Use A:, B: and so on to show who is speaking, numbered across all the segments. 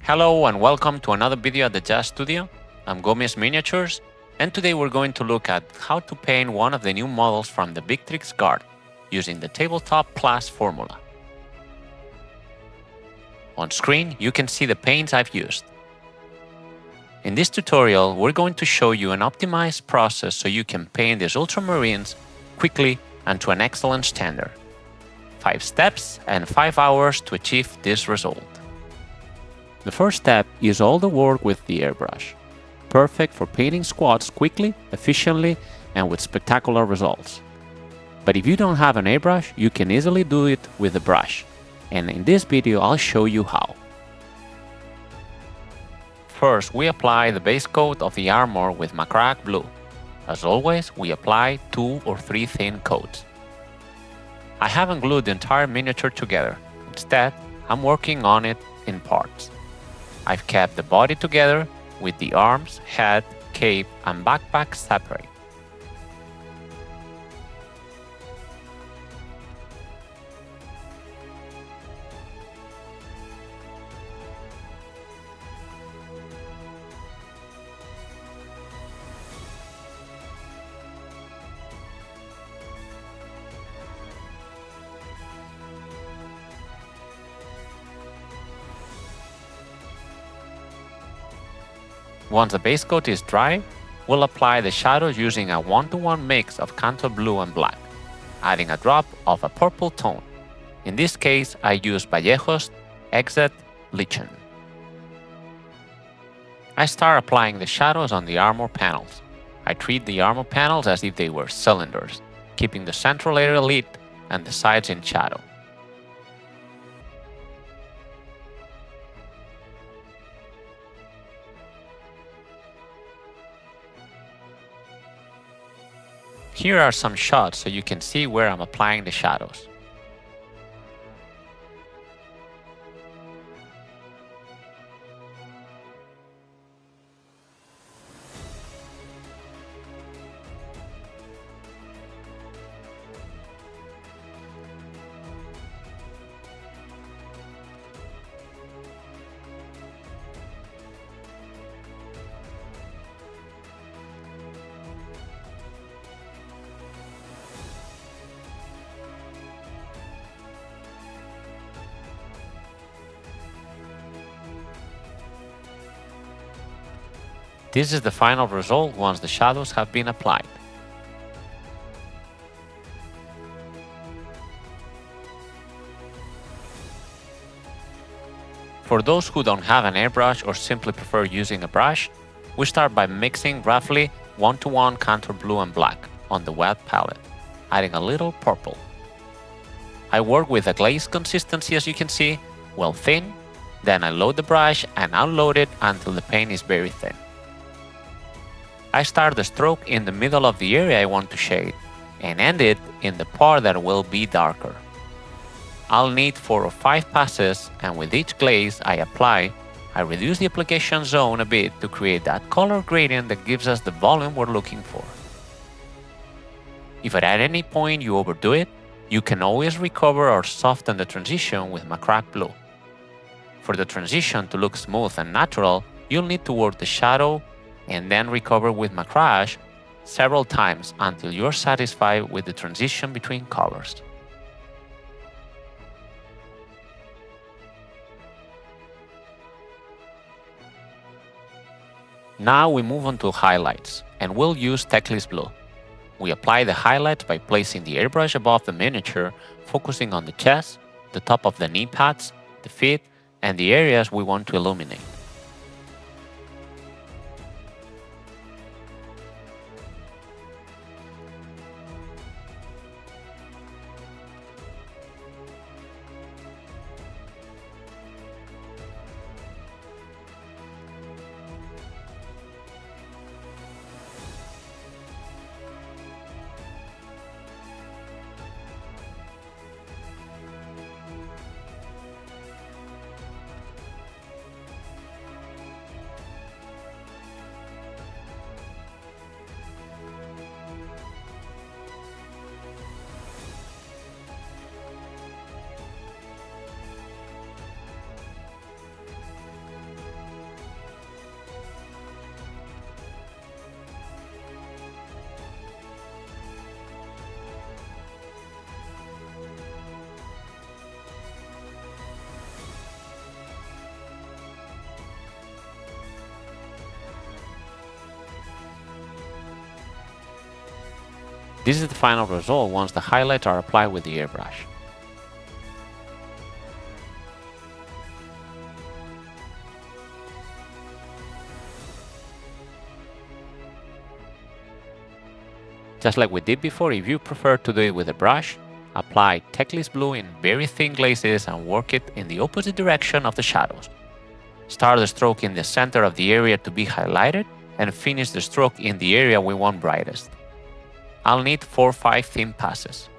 A: Hello and welcome to another video at the Joust Studio. I'm Gomez Miniatures, and today we're going to look at how to paint one of the new models from the Victrix Guard using the Tabletop Plus formula. On screen, you can see the paints I've used. In this tutorial, we're going to show you an optimized process so you can paint these ultramarines quickly and to an excellent standard. 5 steps and 5 hours to achieve this result. The first step is all the work with the airbrush. Perfect for painting squads quickly, efficiently, and with spectacular results. But if you don't have an airbrush, you can easily do it with a brush. And in this video, I'll show you how. First, we apply the base coat of the armor with Macrack Blue. As always, we apply 2 or 3 thin coats. I haven't glued the entire miniature together. Instead, I'm working on it in parts. I've kept the body together with the arms, head, cape, and backpack separate. Once the base coat is dry, we'll apply the shadows using a 1-to-1 mix of Canto Blue and Black, adding a drop of a purple tone. In this case, I use Vallejo's Exit Lichen. I start applying the shadows on the armor panels. I treat the armor panels as if they were cylinders, keeping the central area lit and the sides in shadow. Here are some shots so you can see where I'm applying the shadows. This is the final result once the shadows have been applied. For those who don't have an airbrush or simply prefer using a brush, we start by mixing roughly 1-to-1 Canto Blue and Black on the wet palette, adding a little purple. I work with a glaze consistency as you can see, well thin, then I load the brush and unload it until the paint is very thin. I start the stroke in the middle of the area I want to shade and end it in the part that will be darker. I'll need 4 or 5 passes, and with each glaze I apply, I reduce the application zone a bit to create that color gradient that gives us the volume we're looking for. If at any point you overdo it, you can always recover or soften the transition with Macrack Blue. For the transition to look smooth and natural, you'll need to work the shadow and then recover with Macrack several times until you're satisfied with the transition between colors. Now we move on to highlights, and we'll use Teclis Blue. We apply the highlights by placing the airbrush above the miniature, focusing on the chest, the top of the knee pads, the feet, and the areas we want to illuminate. This is the final result once the highlights are applied with the airbrush. Just like we did before, if you prefer to do it with a brush, apply Techlist Blue in very thin glazes and work it in the opposite direction of the shadows. Start the stroke in the center of the area to be highlighted and finish the stroke in the area we want brightest. I'll need 4 or 5 thin passes.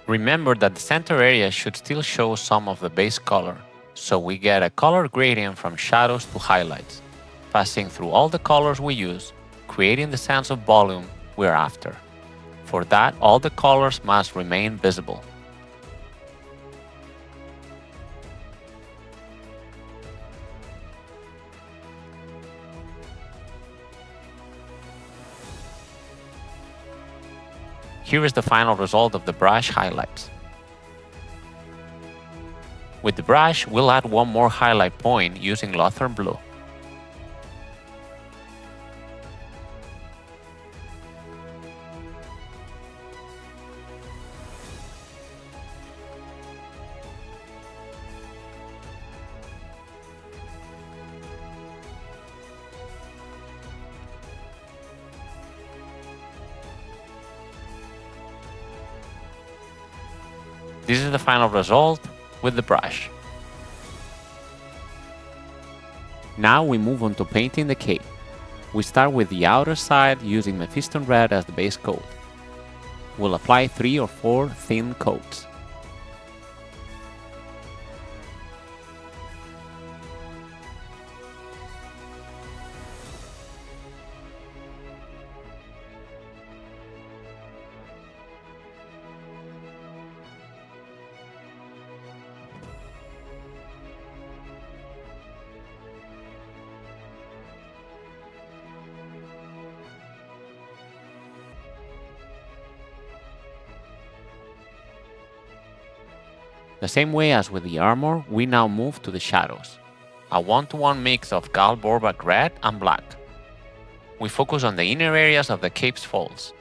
A: Remember that the center area should still show some of the base color, so we get a color gradient from shadows to highlights, passing through all the colors we use, creating the sense of volume we're after. For that, all the colors must remain visible. Here is the final result of the brush highlights. With the brush, we'll add one more highlight point using Lothar Blue. This is the final result with the brush. Now we move on to painting the cape. We start with the outer side using Mephiston Red as the base coat. We'll apply 3 or 4 thin coats. The same way as with the armor, we now move to the shadows. A 1-to-1 mix of Gal Borbak red and black. We focus on the inner areas of the cape's folds.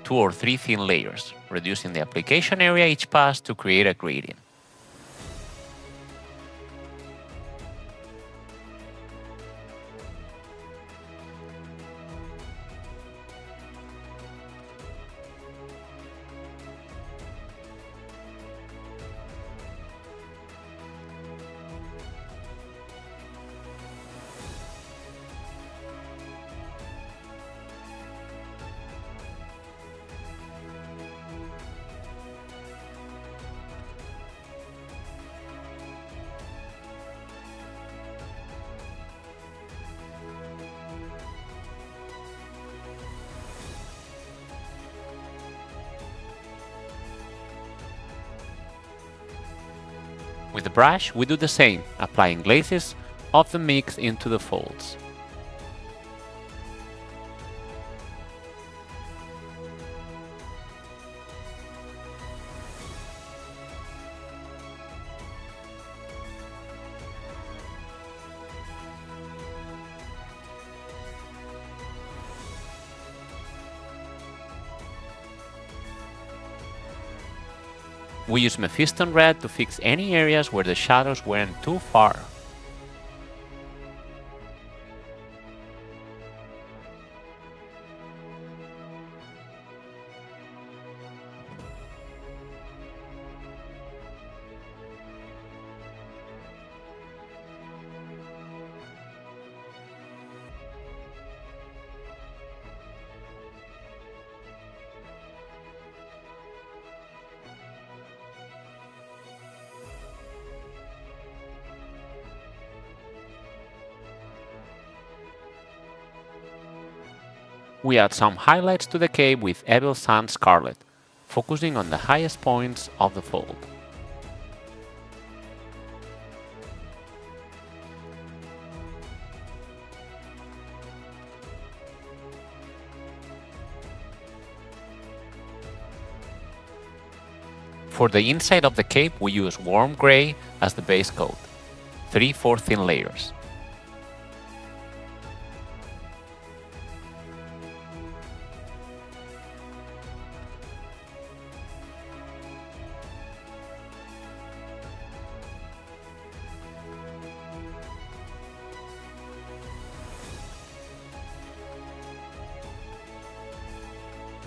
A: 2 or 3 thin layers, reducing the application area each pass to create a gradient. With the brush, we do the same, applying glazes of the mix into the folds. We use Mephiston Red to fix any areas where the shadows weren't too far. We add some highlights to the cape with Evil Sand Scarlet, focusing on the highest points of the fold. For the inside of the cape, we use warm gray as the base coat, 3/4 thin layers.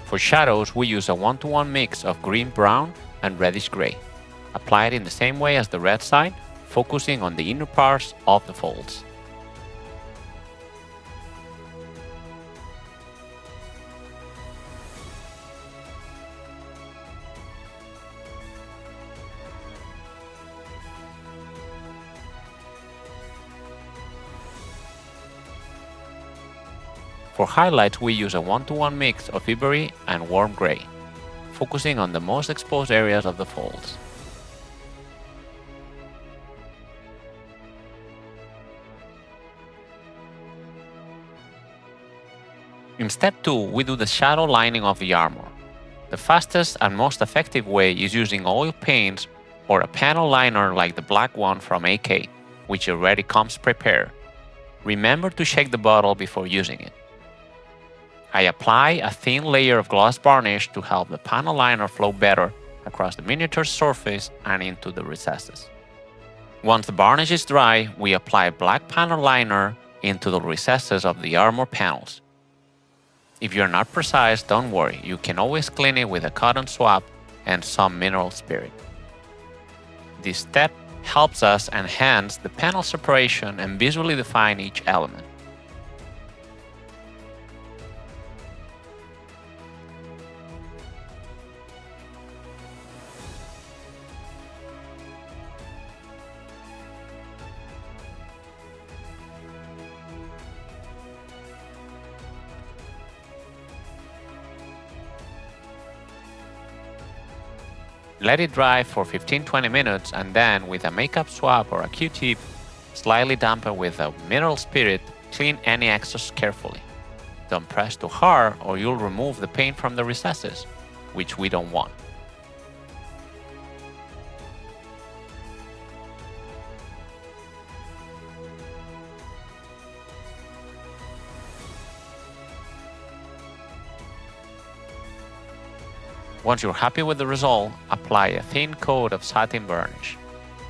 A: For shadows, we use a 1-to-1 mix of green-brown and reddish-gray. Apply it in the same way as the red side, focusing on the inner parts of the folds. For highlights, we use a 1-to-1 mix of ivory and warm gray, focusing on the most exposed areas of the folds. In step 2, we do the shadow lining of the armor. The fastest and most effective way is using oil paints or a panel liner like the black one from AK, which already comes prepared. Remember to shake the bottle before using it. I apply a thin layer of gloss varnish to help the panel liner flow better across the miniature surface and into the recesses. Once the varnish is dry, we apply black panel liner into the recesses of the armor panels. If you're not precise, don't worry, you can always clean it with a cotton swab and some mineral spirit. This step helps us enhance the panel separation and visually define each element. Let it dry for 15-20 minutes and then with a makeup swab or a Q-tip, slightly dampen with a mineral spirit, clean any excess carefully. Don't press too hard or you'll remove the paint from the recesses, which we don't want. Once you're happy with the result, apply a thin coat of satin varnish.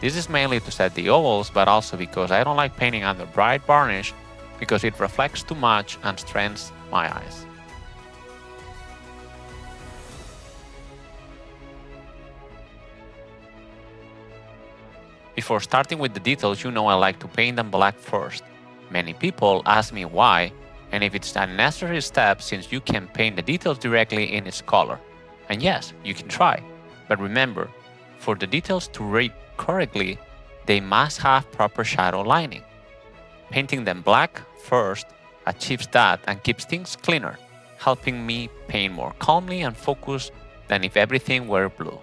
A: This is mainly to set the ovals, but also because I don't like painting under bright varnish because it reflects too much and strains my eyes. Before starting with the details, you know I like to paint them black first. Many people ask me why, and if it's a necessary step since you can paint the details directly in its color. And yes, you can try, but remember, for the details to read correctly, they must have proper shadow lining. Painting them black first achieves that and keeps things cleaner, helping me paint more calmly and focused than if everything were blue.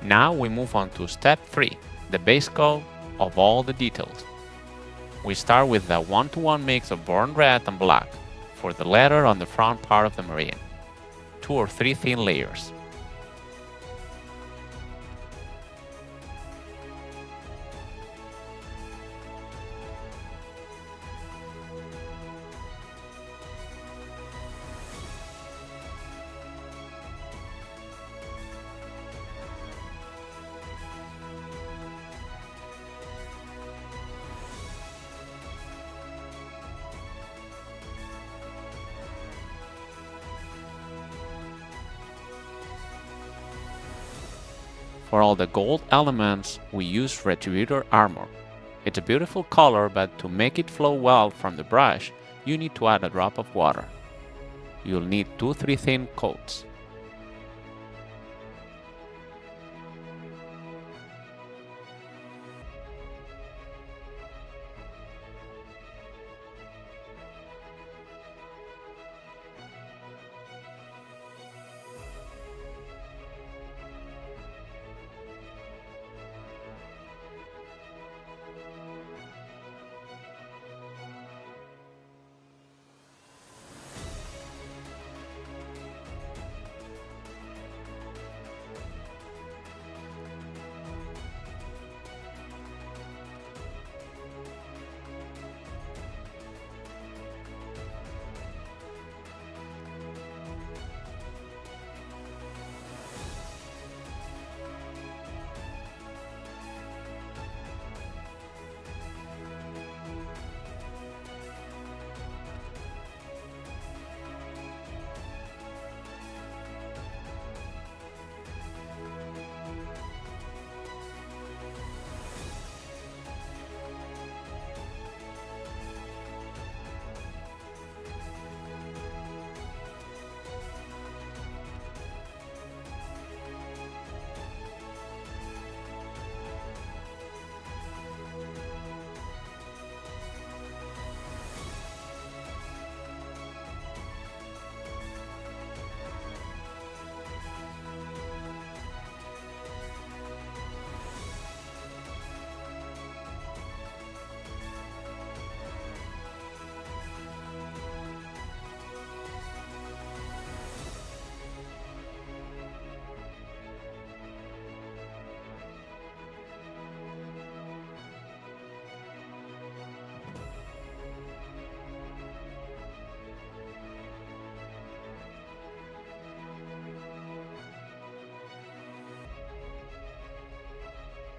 A: Now we move on to step 3, the base coat of all the details. We start with the 1-to-1 mix of burnt red and black for the letter on the front part of the meridian, 2 or 3 thin layers. For all the gold elements, we use Retributor armor. It's a beautiful color, but to make it flow well from the brush, you need to add a drop of water. You'll need 2-3 thin coats.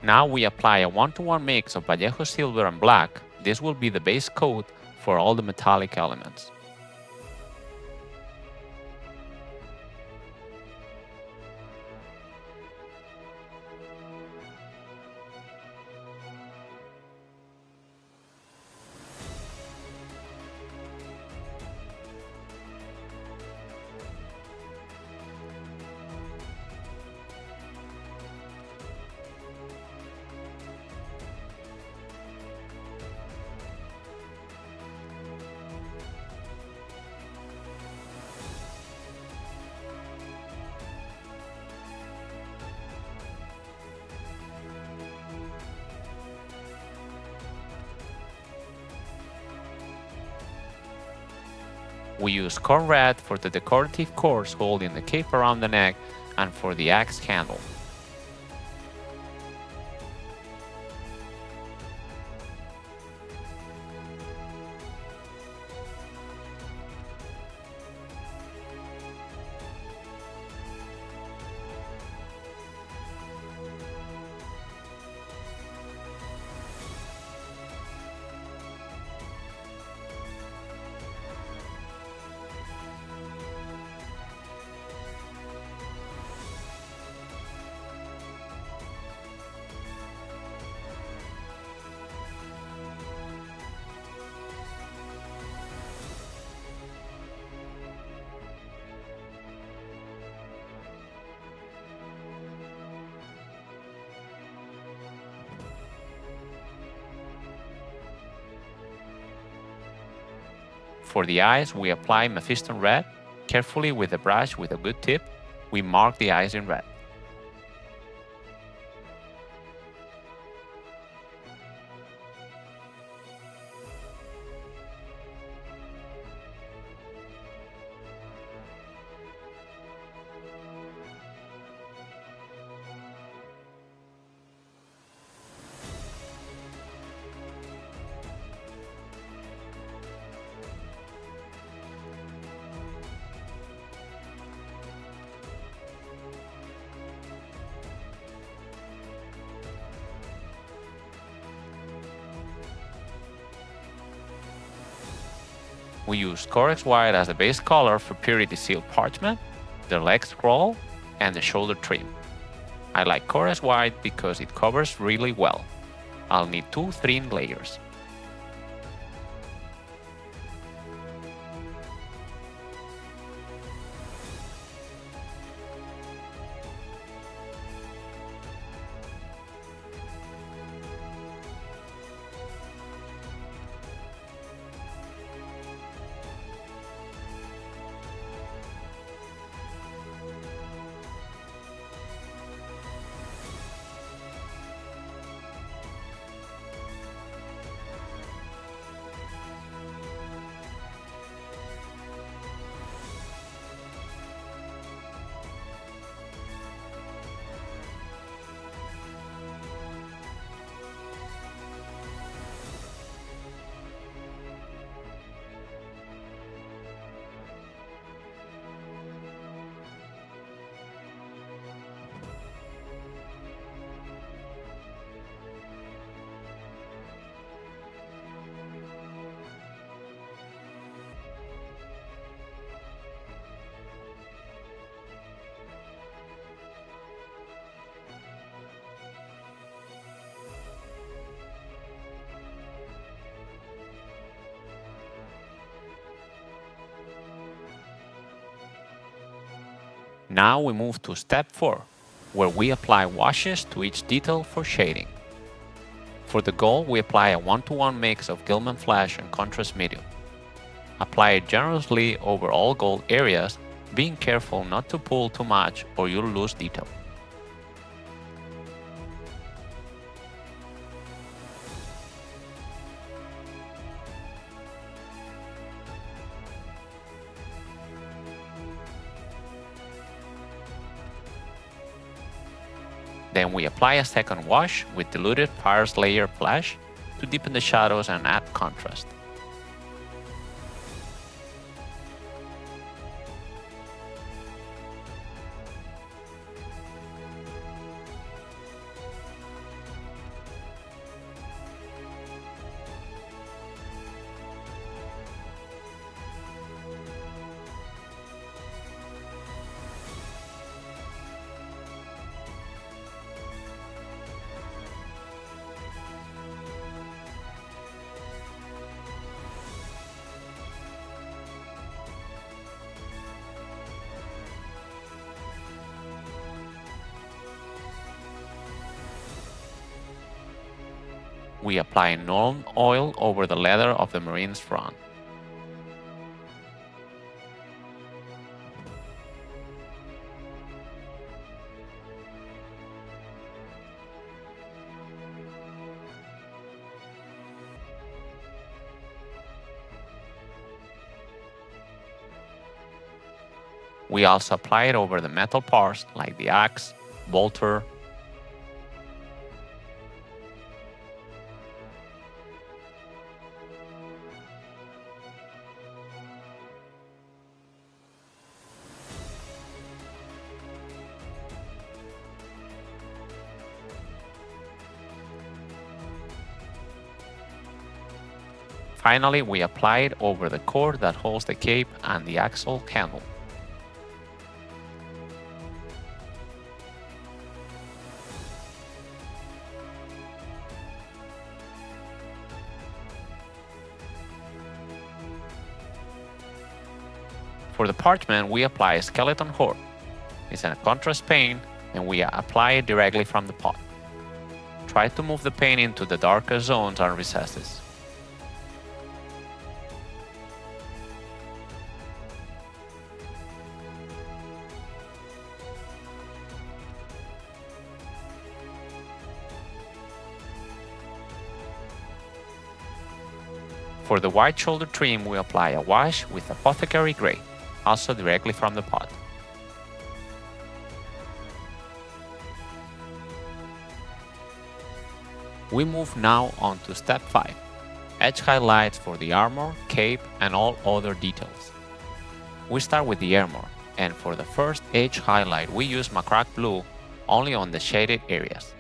A: Now we apply a 1-to-1 mix of Vallejo silver and black. This will be the base coat for all the metallic elements. We use corn red for the decorative cores holding the cape around the neck and for the axe handle. For the eyes, we apply Mephiston red. Carefully with a brush with a good tip, we mark the eyes in red. We use Corex white as the base color for purity sealed parchment, the leg scroll, and the shoulder trim. I like Corex white because it covers really well. I'll need 2 thin layers. Now we move to step 4, where we apply washes to each detail for shading. For the gold, we apply a 1-to-1 mix of Gilman Flash and contrast medium. Apply it generously over all gold areas, being careful not to pull too much or you'll lose detail. Then we apply a second wash with diluted Paris layer flash to deepen the shadows and add contrast. We apply Nuln oil over the leather of the Marine's front. We also apply it over the metal parts like the axe, bolter, Finally, we apply it over the cord that holds the cape and the axle handle. For the parchment, we apply skeleton horde. It's a contrast paint and we apply it directly from the pot. Try to move the paint into the darker zones and recesses. For the white shoulder trim, we apply a wash with Apothecary Grey, also directly from the pot. We move now on to step 5, edge highlights for the armor, cape, and all other details. We start with the armor, and for the first edge highlight we use Macrack Blue only on the shaded areas.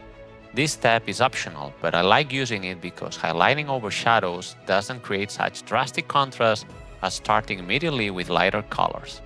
A: This step is optional, but I like using it because highlighting over shadows doesn't create such drastic contrast as starting immediately with lighter colors.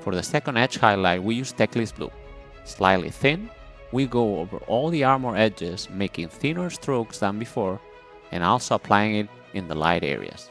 A: For the second edge highlight, we use Teclis Blue. Slightly thin, we go over all the armor edges, making thinner strokes than before, and also applying it in the light areas.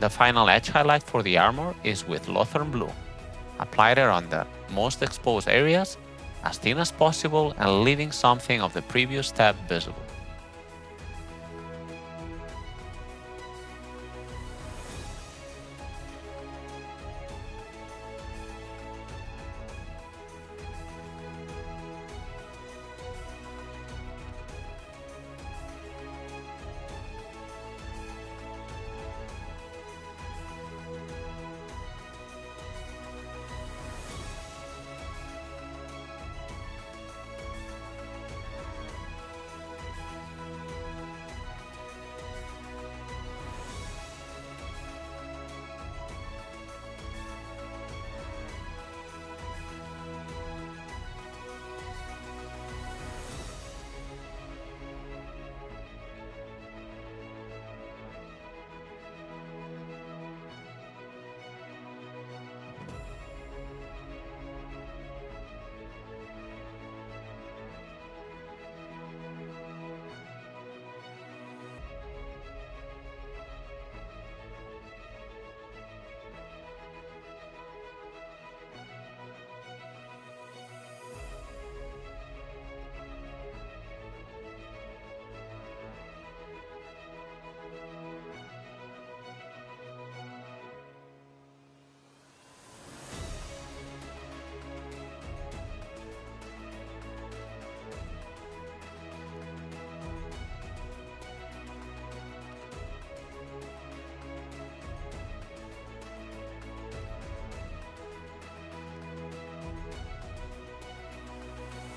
A: The final edge highlight for the armor is with Lothern Blue. Applied it on the most exposed areas, as thin as possible and leaving something of the previous step visible.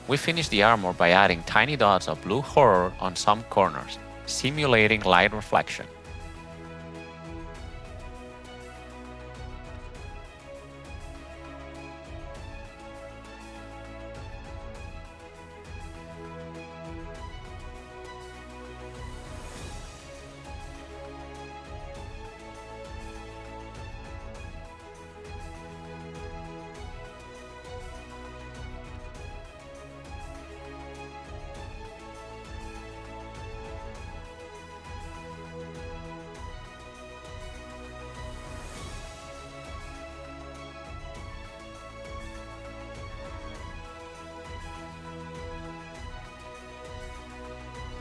A: We finish the armor by adding tiny dots of blue horror on some corners, simulating light reflection.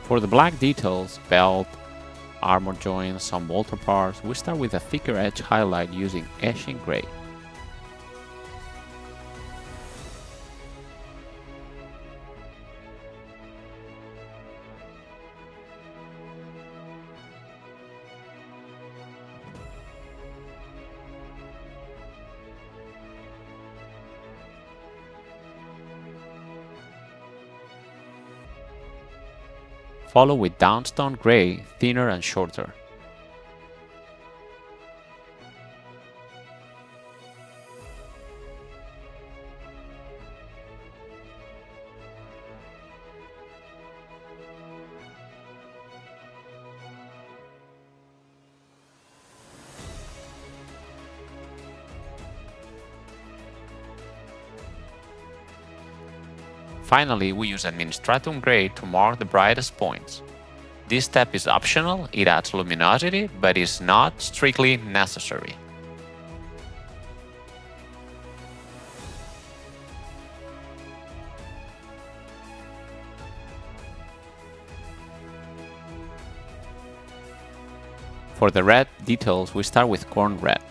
A: For the black details, belt, armor joints, some bolter parts, we start with a thicker edge highlight using etching gray. Follow with downstone gray, thinner and shorter. Finally, we use Administratum Gray to mark the brightest points. This step is optional, it adds luminosity, but is not strictly necessary. For the red details, we start with corn red.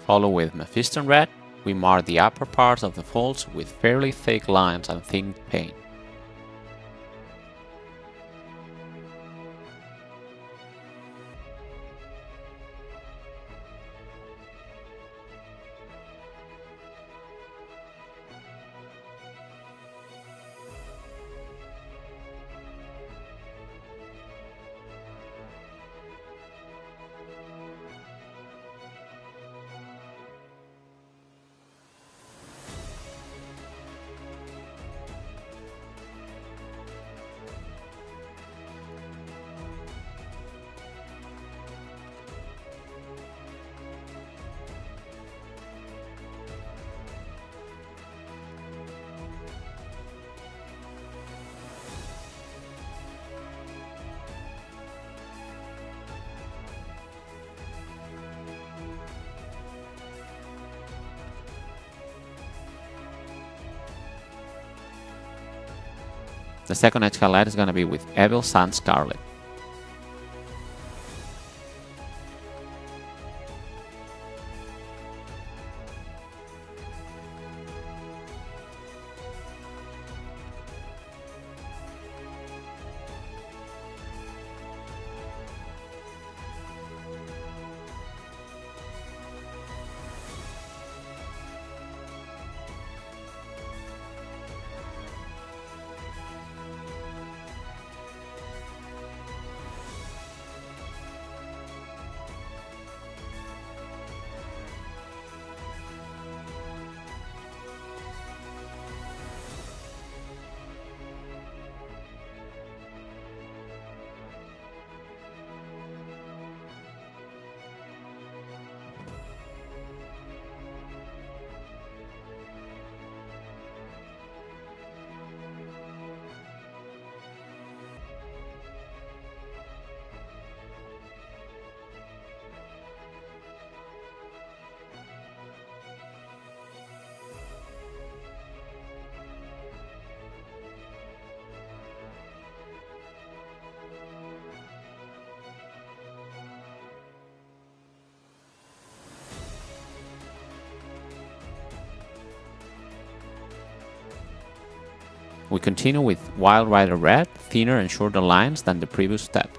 A: Follow with Mephiston red, we mark the upper parts of the folds with fairly thick lines and thin paint. The second edge highlight is going to be with Evil Sand Scarlet. We continue with Wild Rider Red, thinner and shorter lines than the previous step.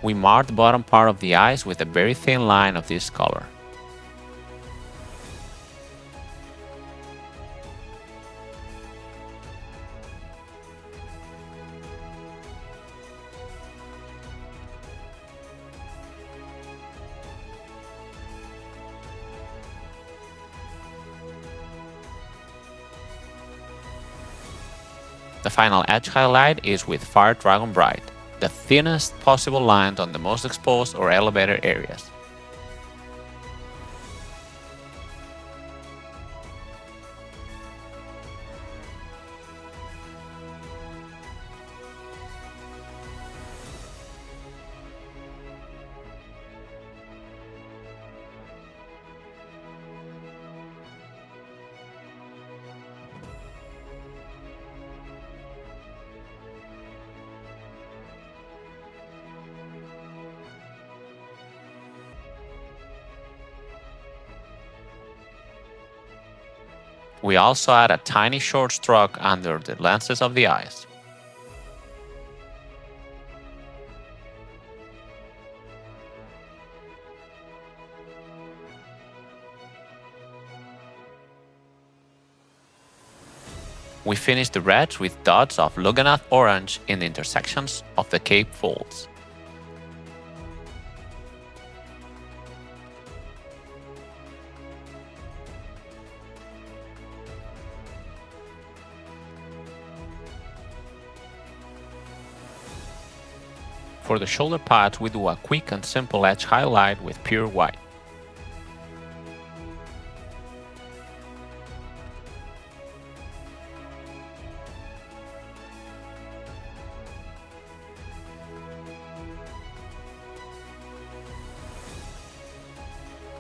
A: We mark the bottom part of the eyes with a very thin line of this color. The final edge highlight is with Fire Dragon Bright, the thinnest possible lines on the most exposed or elevated areas. We also add a tiny short stroke under the lenses of the eyes. We finish the reds with dots of Lugganath orange in the intersections of the cape folds. For the shoulder pads, we do a quick and simple edge highlight with pure white.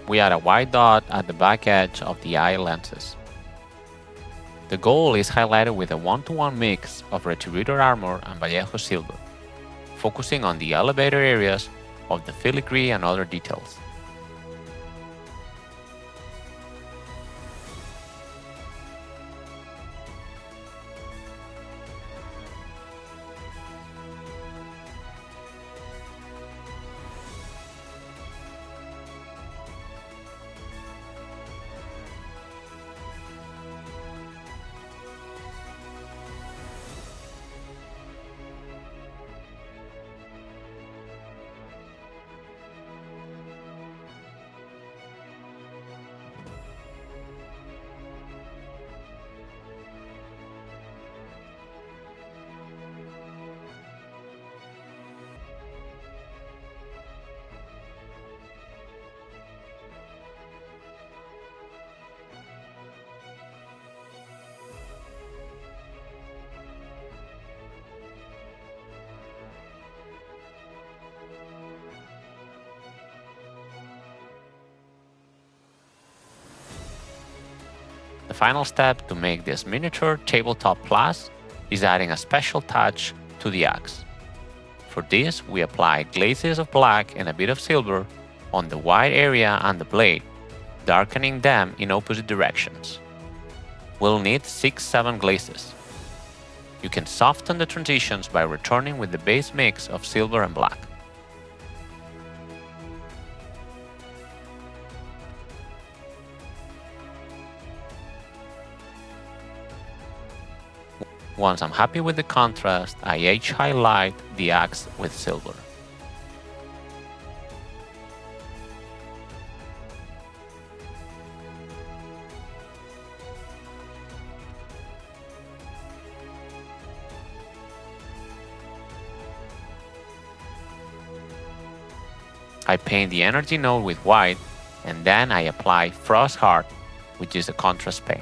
A: We add a white dot at the back edge of the eye lenses. The goal is highlighted with a 1-to-1 mix of Retributor Armor and Vallejo Silver, focusing on the elevator areas of the filigree and other details. The final step to make this miniature Tabletop Plus is adding a special touch to the axe. For this, we apply glazes of black and a bit of silver on the wide area and the blade, darkening them in opposite directions. We'll need 6-7 glazes. You can soften the transitions by returning with the base mix of silver and black. Once I'm happy with the contrast, I edge highlight the axe with silver. I paint the energy node with white, and then I apply Frost Heart, which is a contrast paint.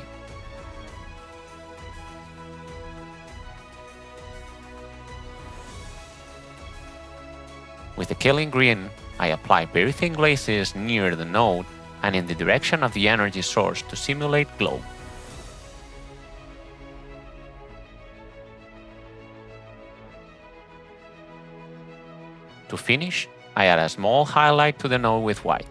A: With the Killing Green, I apply very thin glazes near the node and in the direction of the energy source to simulate glow. To finish, I add a small highlight to the node with white.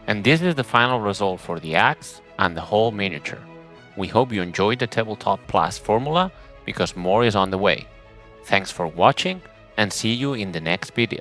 A: And this is the final result for the axe and the whole miniature. We hope you enjoyed the Tabletop Plus formula because more is on the way. Thanks for watching. and see you in the next video.